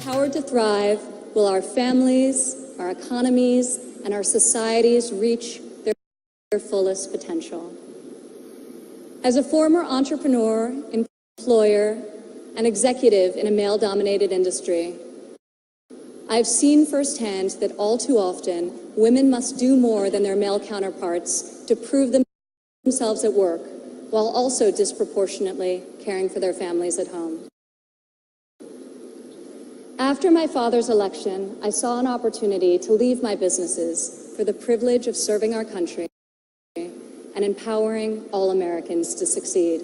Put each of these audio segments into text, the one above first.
Empowered to thrive, will our families, our economies, and our societies reach their fullest potential. As a former entrepreneur, employer, and executive in a male-dominated industry, I've seen firsthand that all too often, women must do more than their male counterparts to prove themselves at work, while also disproportionately caring for their families at home. After my father's election, I saw an opportunity to leave my businesses for the privilege of serving our country and empowering all Americans to succeed.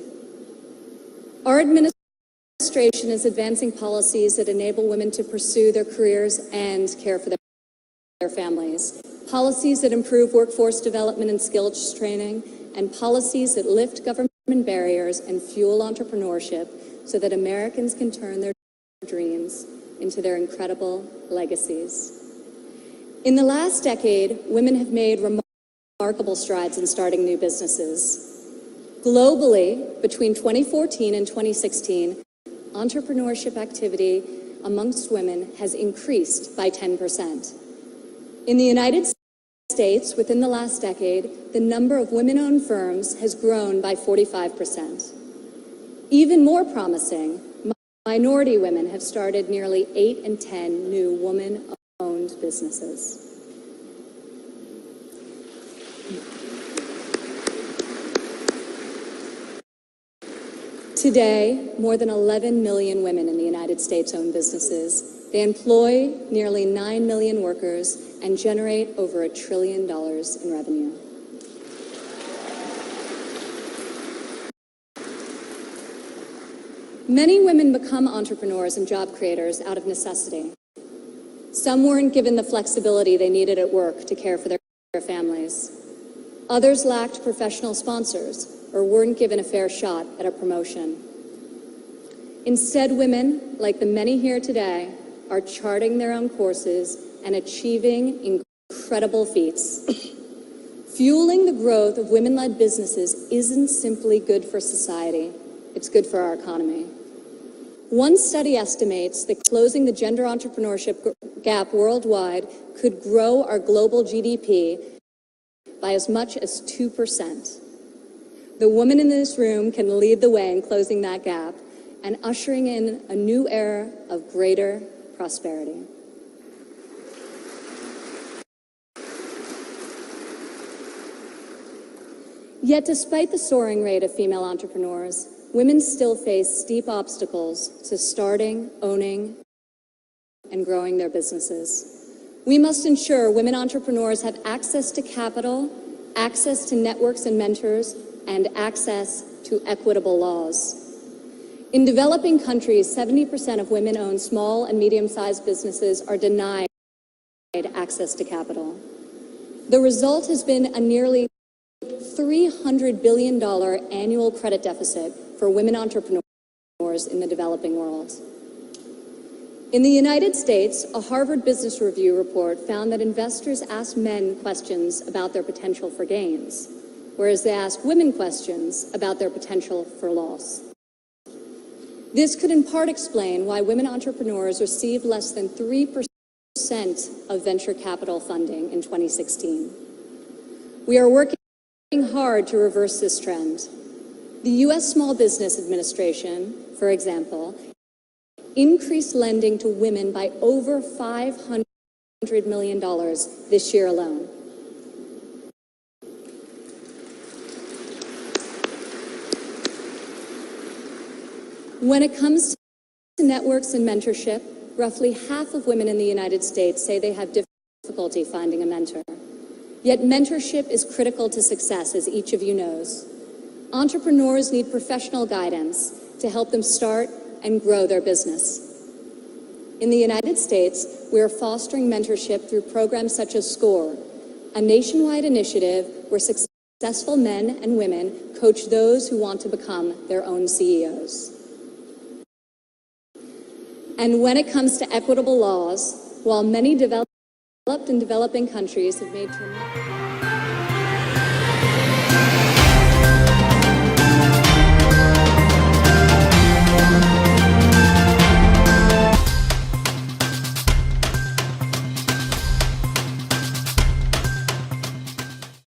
Our administration is advancing policies that enable women to pursue their careers and care for their families. Policies that improve workforce development and skills training, and policies that lift government barriers and fuel entrepreneurship so that Americans can turn their dreams into their incredible legacies. In the last decade, women have made remarkable strides in starting new businesses. Globally, between 2014 and 2016, entrepreneurship activity amongst women has increased by 10%. In the United States, within the last decade, the number of women-owned firms has grown by 45%. Even more promising, minority women have started nearly 8 in 10 new woman-owned businesses. Today, more than 11 million women in the United States own businesses. They employ nearly 9 million workers and generate over $1 trillion in revenue. Many women become entrepreneurs and job creators out of necessity. Some weren't given the flexibility they needed at work to care for their families. Others lacked professional sponsors or weren't given a fair shot at a promotion. Instead, women, like the many here today, are charting their own courses and achieving incredible feats. Fueling the growth of women-led businesses isn't simply good for society, it's good for our economy. One study estimates that closing the gender entrepreneurship gap worldwide could grow our global GDP by as much as 2%. The women in this room can lead the way in closing that gap and ushering in a new era of greater prosperity. Yet despite the soaring rate of female entrepreneurs, women still face steep obstacles to starting, owning, and growing their businesses. We must ensure women entrepreneurs have access to capital, access to networks and mentors, and access to equitable laws. In developing countries, 70% of women-owned small and medium-sized businesses are denied access to capital. The result has been a nearly $300 billion annual credit deficit for women entrepreneurs in the developing world. In the United States, a Harvard Business Review report found that investors ask men questions about their potential for gains, whereas they ask women questions about their potential for loss. This could in part explain why women entrepreneurs received less than 3% of venture capital funding in 2016. We are working hard to reverse this trend. The U.S. Small Business Administration, for example, increased lending to women by over $500 million this year alone. When it comes to networks and mentorship, roughly half of women in the United States say they have difficulty finding a mentor. Yet mentorship is critical to success, as each of you knows. Entrepreneurs need professional guidance to help them start and grow their business. In the United States, we are fostering mentorship through programs such as SCORE, a nationwide initiative where successful men and women coach those who want to become their own CEOs. And when it comes to equitable laws, while many developed and developing countries have made tremendous